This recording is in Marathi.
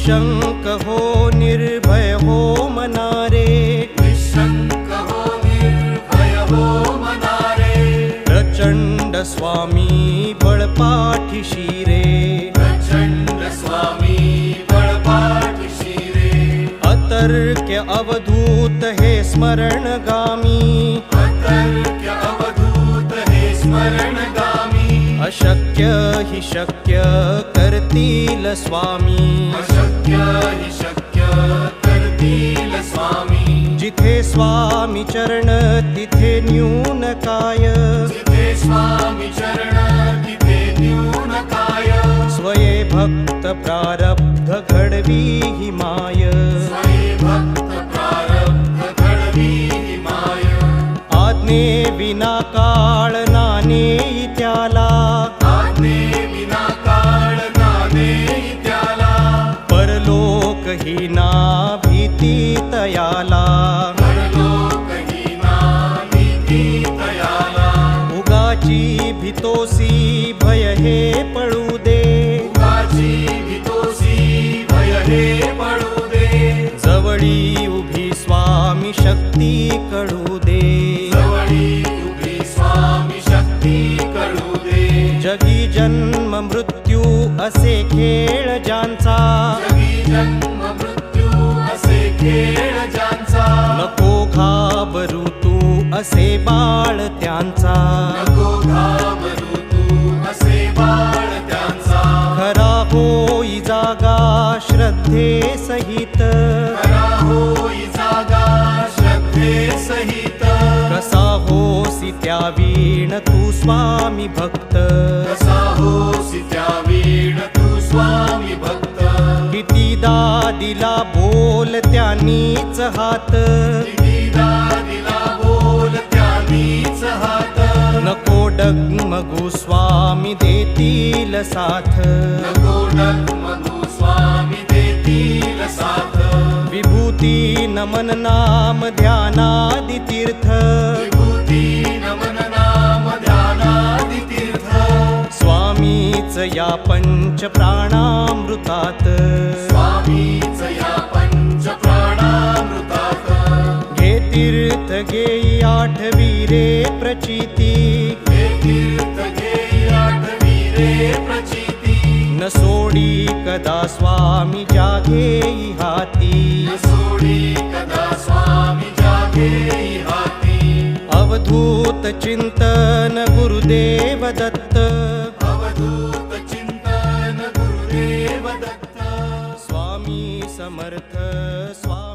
निशंक हो निर्भय हो मनारे, निशंक हो निर्भय हो मनारे, प्रचंड स्वामी बळपाठीशी रे, प्रचंड स्वामी बळपाठीशी रे, अतर्क्य अवधूत हे स्मरणगामी, अतर्क्य अवधूत हे स्मरणगामी, अशक्य हि शक्य करतील स्वामी, अशक्य हि शक्य करतील स्वामी, जिथे स्वामी चरण तिथे न्यून काय, जिथे स्वामी चरण तिथे न्यून काय, स्वये भक्त प्रारब्ध घडवी हि माय, स्वये भक्त प्रारब्ध घडवी हि माय, आज्ञे विना काळ नाने त्याला, आज्ञे विना काळ नाने त्याला, परलोक ही ना भीती तयाला, परलोकहीना भीती तयाला, उगाची भीतोसी भय हे पळू दे, उगाची भीतोसी भय हे पळू दे, जवळी उभी स्वामी शक्ती कळू दे, जवळी उभी स्वामी शक्ती कळू दे, जगी जन्म मृत्यू असे खेळ ज्यांचा, जगी जन्म मृत्यू असे खेळ ज्यांचा, नको घाबरू तू असे बाळ त्यांचा, नको घाबरू तू असे बाळ त्यांचा, खरा होई जागा श्रद्धे सहित, खरा होई जागा श्रद्धे सहित, कसा होसी त्या वीण तू स्वामी भक्त, कसा होसी त्या वीण तू स्वामी भक्त, कितीदा दिला बोल त्यांनीच हात, कितीदा दिला बोल त्यांनीच हात, नको डगमगू स्वामी देतील साथ, नको डगमगू स्वामी देतील साथ, विभूती नमन नाम ध्यानादि तीर्थ, विभूती नमन नाम ध्यानादि तीर्थ, स्वामीच या पंच प्राणामृतात, स्वामीच या पंच प्राणामृतात, घे तीर्थ घेई आठवी रे प्रचिती, हे तीर्थ घेई आठवी रे प्रचिती, न सोडी कदा स्वामी जागेई हाती, न सोडी कदा स्वामी जागेई हाती, अवधूत चिंतन गुरुदेव दत्त, अवधूत चिंतन गुरुदेव दत्त, स्वामी समर्थ स्वामी